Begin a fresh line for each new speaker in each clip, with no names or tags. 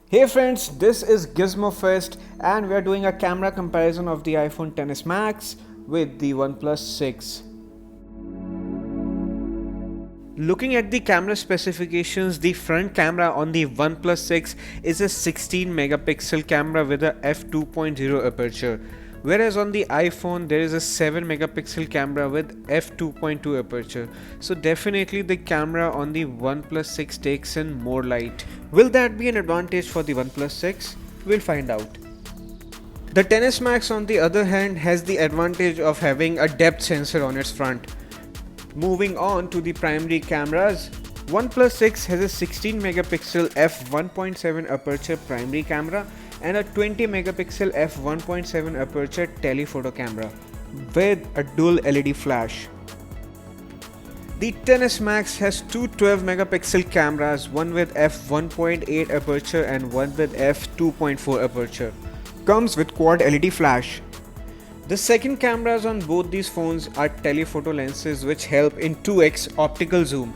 Hey friends, this is Gizmofest and we are doing a camera comparison of the iPhone XS Max with the OnePlus 6. Looking at the camera specifications, the front camera on the OnePlus 6 is a 16 megapixel camera with a f2.0 aperture, whereas on the iPhone there is a 7 megapixel camera with f2.2 aperture. So definitely the camera on the OnePlus 6 takes in more light. Will that be an advantage for the OnePlus 6? We'll find out. The XS Max on the other hand has the advantage of having a depth sensor on its front. Moving on to the primary cameras, OnePlus 6 has a 16 megapixel f1.7 aperture primary camera and a 20 megapixel f1.7 aperture telephoto camera with a dual LED flash. The XS Max has two 12 megapixel cameras, one with f1.8 aperture and one with f2.4 aperture. Comes with quad LED flash. The second cameras on both these phones are telephoto lenses which help in 2x optical zoom.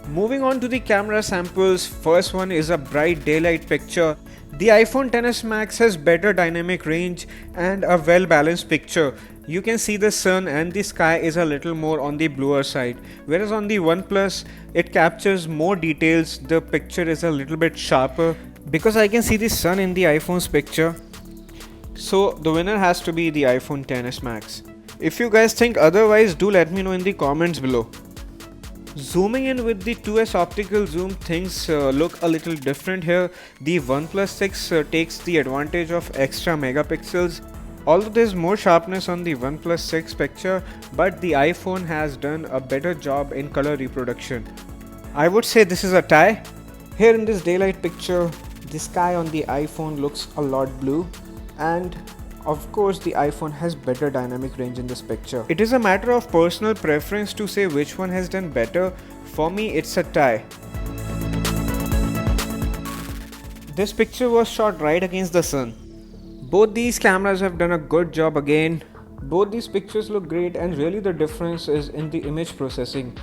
Moving on to the camera samples, first one is a bright daylight picture. The iPhone XS Max has better dynamic range and a well balanced picture. You can see the sun and the sky is a little more on the bluer side, whereas on the OnePlus it captures more details. The picture is a little bit sharper because I can see the sun in the iPhone's picture. So the winner has to be the iPhone XS Max. If you guys think otherwise, do let me know in the comments below. Zooming in with the 2S optical zoom, things look a little different here. The OnePlus 6 takes the advantage of extra megapixels. Although there's more sharpness on the OnePlus 6 picture, but the iPhone has done a better job in color reproduction. I would say this is a tie. Here in this daylight picture, the sky on the iPhone looks a lot blue. And of course the iPhone has better dynamic range in this picture. It is a matter of personal preference to say which one has done better. For me it's a tie. This picture was shot right against the sun. Both these cameras have done a good job again. Both these pictures look great and really the difference is in the image processing.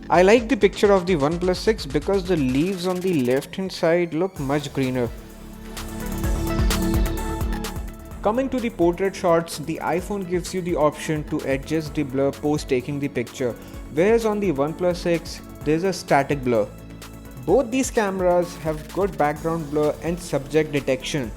I like the picture of the OnePlus 6 because the leaves on the left hand side look much greener. Coming to the portrait shots, the iPhone gives you the option to adjust the blur post taking the picture, whereas on the OnePlus 6, there is a static blur. Both these cameras have good background blur and subject detection.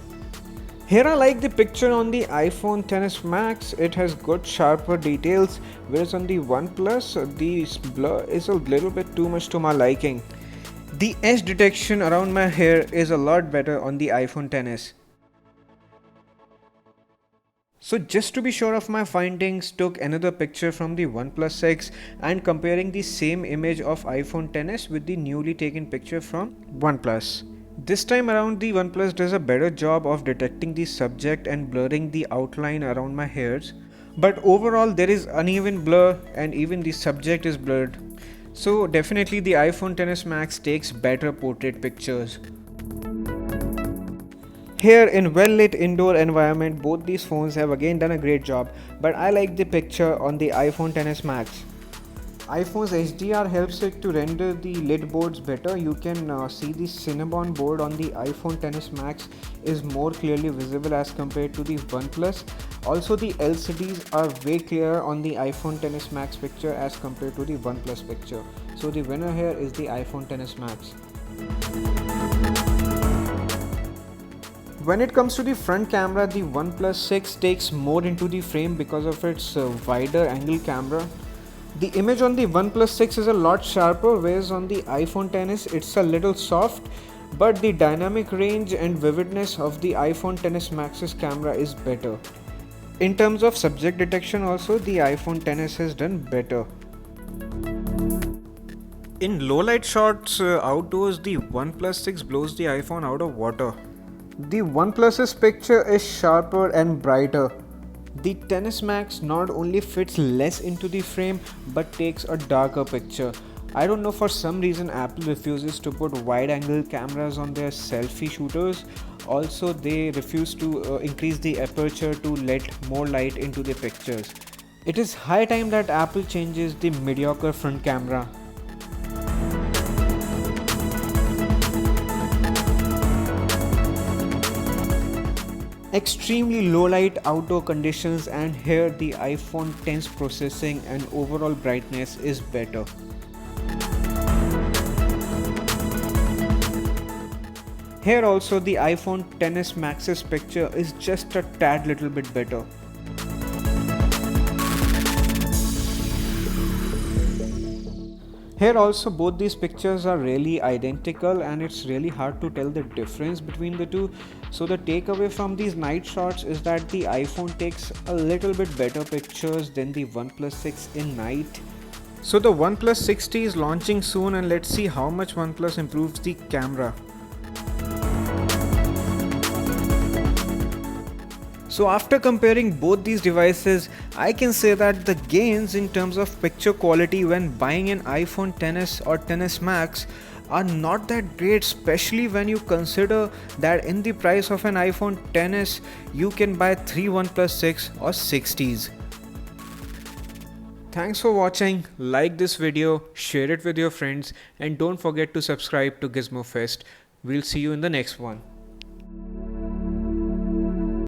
Here I like the picture on the iPhone XS Max, it has good sharper details, whereas on the OnePlus, the blur is a little bit too much to my liking. The edge detection around my hair is a lot better on the iPhone XS. So just to be sure of my findings, took another picture from the OnePlus 6 and comparing the same image of iPhone XS with the newly taken picture from OnePlus. This time around the OnePlus does a better job of detecting the subject and blurring the outline around my hairs. But overall there is uneven blur and even the subject is blurred. So definitely the iPhone XS Max takes better portrait pictures. Here in well-lit indoor environment, both these phones have again done a great job, but I like the picture on the iPhone XS Max. iPhone's HDR helps it to render the lid boards better. You can see the Cinnamon board on the iPhone XS Max is more clearly visible as compared to the OnePlus. Also the LCDs are way clearer on the iPhone XS Max picture as compared to the OnePlus picture. So the winner here is the iPhone XS Max. When it comes to the front camera, the OnePlus 6 takes more into the frame because of its wider angle camera. The image on the OnePlus 6 is a lot sharper, whereas on the iPhone XS it's a little soft, but the dynamic range and vividness of the iPhone XS Max's camera is better. In terms of subject detection also, the iPhone XS has done better. In low light shots outdoors, the OnePlus 6 blows the iPhone out of water. The OnePlus's picture is sharper and brighter. The XS Max not only fits less into the frame but takes a darker picture. I don't know, for some reason Apple refuses to put wide angle cameras on their selfie shooters. Also they refuse to increase the aperture to let more light into the pictures. It is high time that Apple changes the mediocre front camera. extremely low light outdoor conditions, and here the iPhone X's processing and overall brightness is better. Here also the iPhone XS Max's picture is just a tad little bit better. Here also both these pictures are really identical and it's really hard to tell the difference between the two. So the takeaway from these night shots is that the iPhone takes a little bit better pictures than the OnePlus 6 in night. So the OnePlus 6T is launching soon and let's see how much OnePlus improves the camera. So after comparing both these devices, I can say that the gains in terms of picture quality when buying an iPhone XS or XS Max are not that great, especially when you consider that in the price of an iPhone XS, you can buy 3 OnePlus 6 or 6Ts. Thanks for watching, like this video, share it with your friends and don't forget to subscribe to Gizmofest. We'll see you in the next one.